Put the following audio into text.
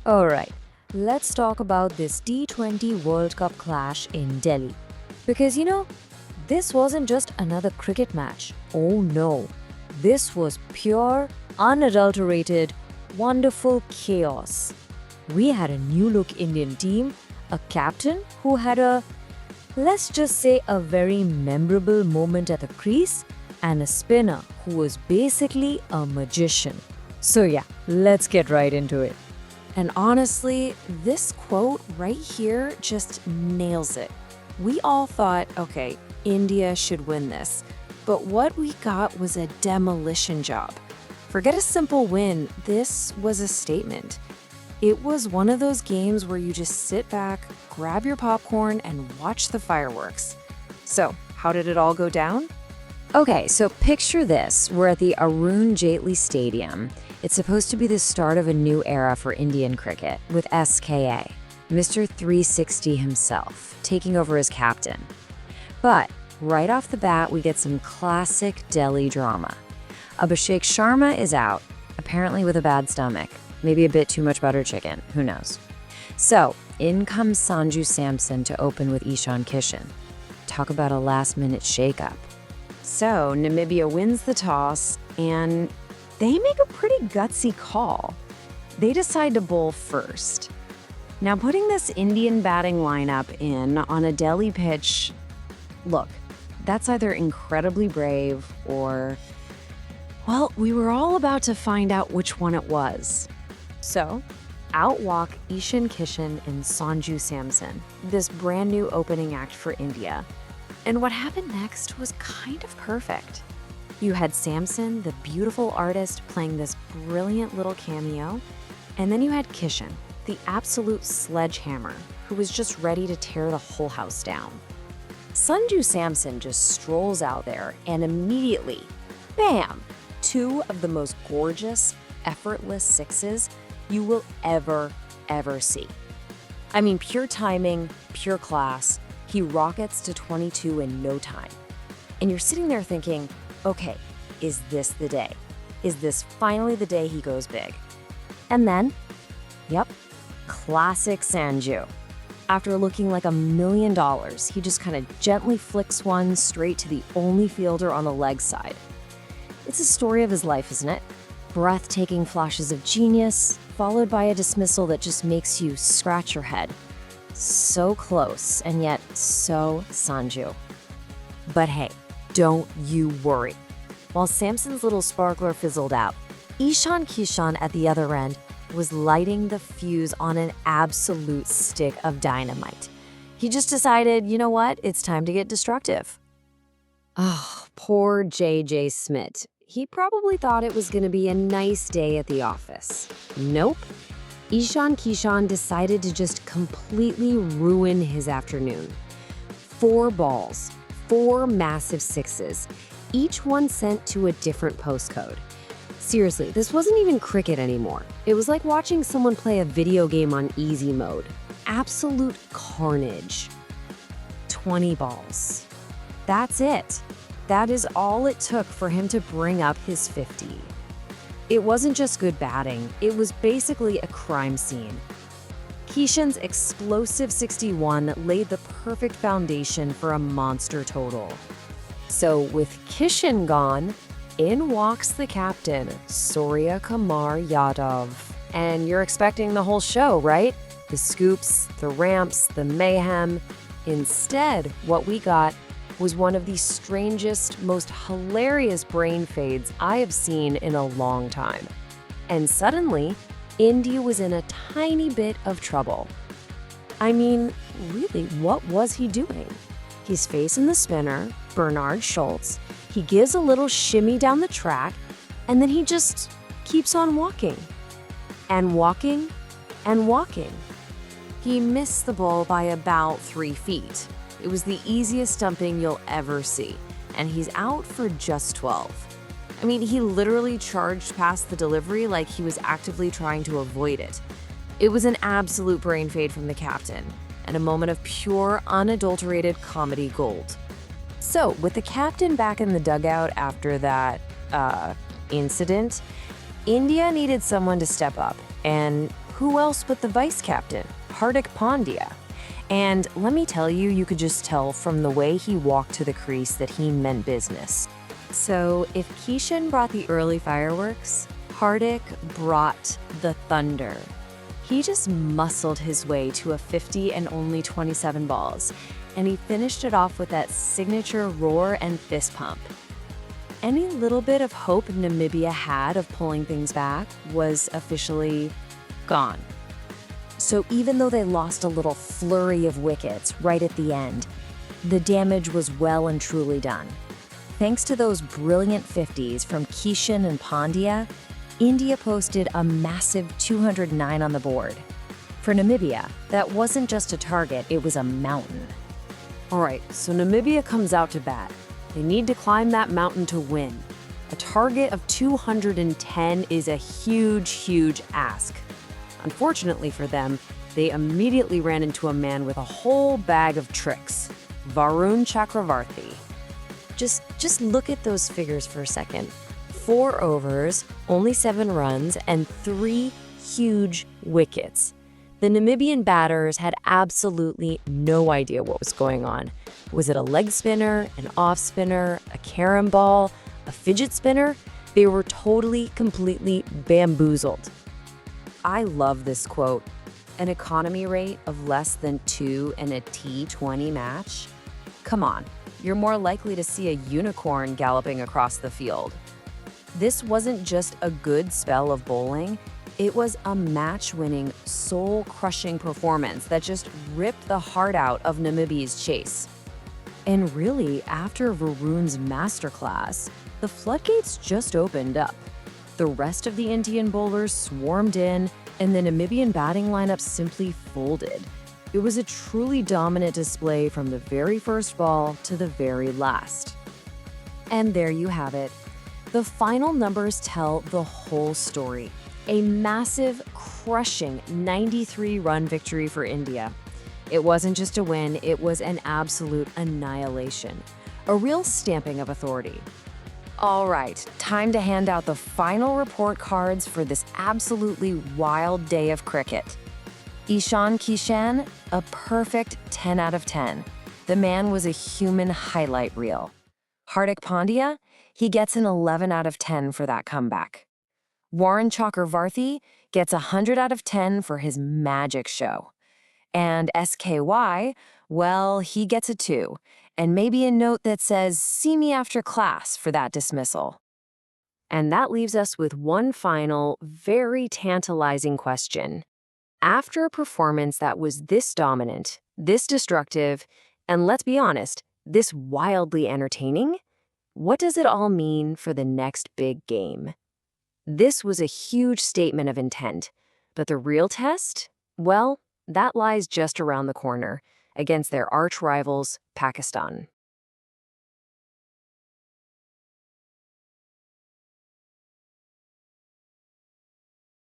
Alright, let's talk about this T20 World Cup clash in Delhi. Because this wasn't just another cricket match. Oh no. This was pure, unadulterated, wonderful chaos. We had a new look Indian team, a captain who had let's just say, a very memorable moment at the crease, and a spinner who was basically a magician. So, yeah, let's get right into it. And honestly, this quote right here just nails it. We all thought, okay, India should win this. But what we got was a demolition job. Forget a simple win, this was a statement. It was one of those games where you just sit back, grab your popcorn, and watch the fireworks. So, how did it all go down? Okay, so picture this. We're at the Arun Jaitley Stadium. It's supposed to be the start of a new era for Indian cricket, with SKA, Mr. 360 himself, taking over as captain. But right off the bat, we get some classic Delhi drama. Abhishek Sharma is out, apparently with a bad stomach. Maybe a bit too much butter chicken, who knows. So, in comes Sanju Samson to open with Ishan Kishan. Talk about a last-minute shakeup. So, Namibia wins the toss, and they make a pretty gutsy call. They decide to bowl first. Now, putting this Indian batting lineup in on a Delhi pitch, look, that's either incredibly brave or, well, we were all about to find out which one it was. So, out walk Ishan Kishan and Sanju Samson, this brand new opening act for India. And what happened next was kind of perfect. You had Samson, the beautiful artist, playing this brilliant little cameo, and then you had Kishan, the absolute sledgehammer, who was just ready to tear the whole house down. Sanju Samson just strolls out there and immediately, bam, two of the most gorgeous, effortless sixes you will ever see. I mean, pure timing, pure class. He rockets to 22 in no time. And you're sitting there thinking, okay, is this the day? Is this finally the day he goes big? And then, yep, classic Sanju. After looking like $1 million, he just kind of gently flicks one straight to the only fielder on the leg side. It's a story of his life, isn't it? Breathtaking flashes of genius, followed by a dismissal that just makes you scratch your head. So close, and yet so Sanju. But hey, don't you worry. While Samson's little sparkler fizzled out, Ishan Kishan at the other end was lighting the fuse on an absolute stick of dynamite. He just decided, you know what, it's time to get destructive. Oh, poor J.J. Smith. He probably thought it was going to be a nice day at the office. Nope. Ishan Kishan decided to just completely ruin his afternoon. 4 balls, 4 massive sixes, each one sent to a different postcode. Seriously, this wasn't even cricket anymore. It was like watching someone play a video game on easy mode. Absolute carnage. 20 balls. That's it. That is all it took for him to bring up his 50. It wasn't just good batting, it was basically a crime scene. Kishan's explosive 61 laid the perfect foundation for a monster total. So with Kishan gone, in walks the captain, Suryakumar Yadav. And you're expecting the whole show, right? The scoops, the ramps, the mayhem. Instead, what we got was one of the strangest, most hilarious brain fades I have seen in a long time. And suddenly, India was in a tiny bit of trouble. I mean, really, what was he doing? He's facing the spinner, Bernard Schultz. He gives a little shimmy down the track, and then he just keeps on walking. And walking, and walking. He missed the ball by about 3 feet. It was the easiest stumping you'll ever see, and he's out for just 12. I mean, he literally charged past the delivery like he was actively trying to avoid it. It was an absolute brain fade from the captain, and a moment of pure, unadulterated comedy gold. So, with the captain back in the dugout after that, incident, India needed someone to step up, and who else but the vice captain, Hardik Pandya? And let me tell you, you could just tell from the way he walked to the crease that he meant business. So if Kishan brought the early fireworks, Hardik brought the thunder. He just muscled his way to a 50 and only 27 balls, and he finished it off with that signature roar and fist pump. Any little bit of hope Namibia had of pulling things back was officially gone. So even though they lost a little flurry of wickets right at the end, the damage was well and truly done. Thanks to those brilliant 50s from Kishan and Pandya, India posted a massive 209 on the board. For Namibia, that wasn't just a target, it was a mountain. All right, so Namibia comes out to bat. They need to climb that mountain to win. A target of 210 is a huge, huge ask. Unfortunately for them, they immediately ran into a man with a whole bag of tricks, Varun Chakravarthy. Just look at those figures for a second. 4 overs, only 7 runs, and 3 huge wickets. The Namibian batters had absolutely no idea what was going on. Was it a leg spinner, an off spinner, a carom ball, a fidget spinner? They were totally, completely bamboozled. I love this quote. An economy rate of less than 2 in a T20 match? Come on, you're more likely to see a unicorn galloping across the field. This wasn't just a good spell of bowling, it was a match-winning, soul-crushing performance that just ripped the heart out of Namibia's chase. And really, after Varun's masterclass, the floodgates just opened up. The rest of the Indian bowlers swarmed in, and the Namibian batting lineup simply folded. It was a truly dominant display from the very first ball to the very last. And there you have it. The final numbers tell the whole story. A massive, crushing 93-run victory for India. It wasn't just a win, it was an absolute annihilation. A real stamping of authority. All right, time to hand out the final report cards for this absolutely wild day of cricket. Ishan Kishan, a perfect 10 out of 10. The man was a human highlight reel. Hardik Pandya, he gets an 11 out of 10 for that comeback. Varun Chakravarthy gets 100 out of 10 for his magic show. And SKY, well, he gets a 2, and maybe a note that says, "See me after class" for that dismissal. And that leaves us with one final, very tantalizing question. After a performance that was this dominant, this destructive, and let's be honest, this wildly entertaining, what does it all mean for the next big game? This was a huge statement of intent, but the real test? Well, that lies just around the corner, against their arch rivals, Pakistan.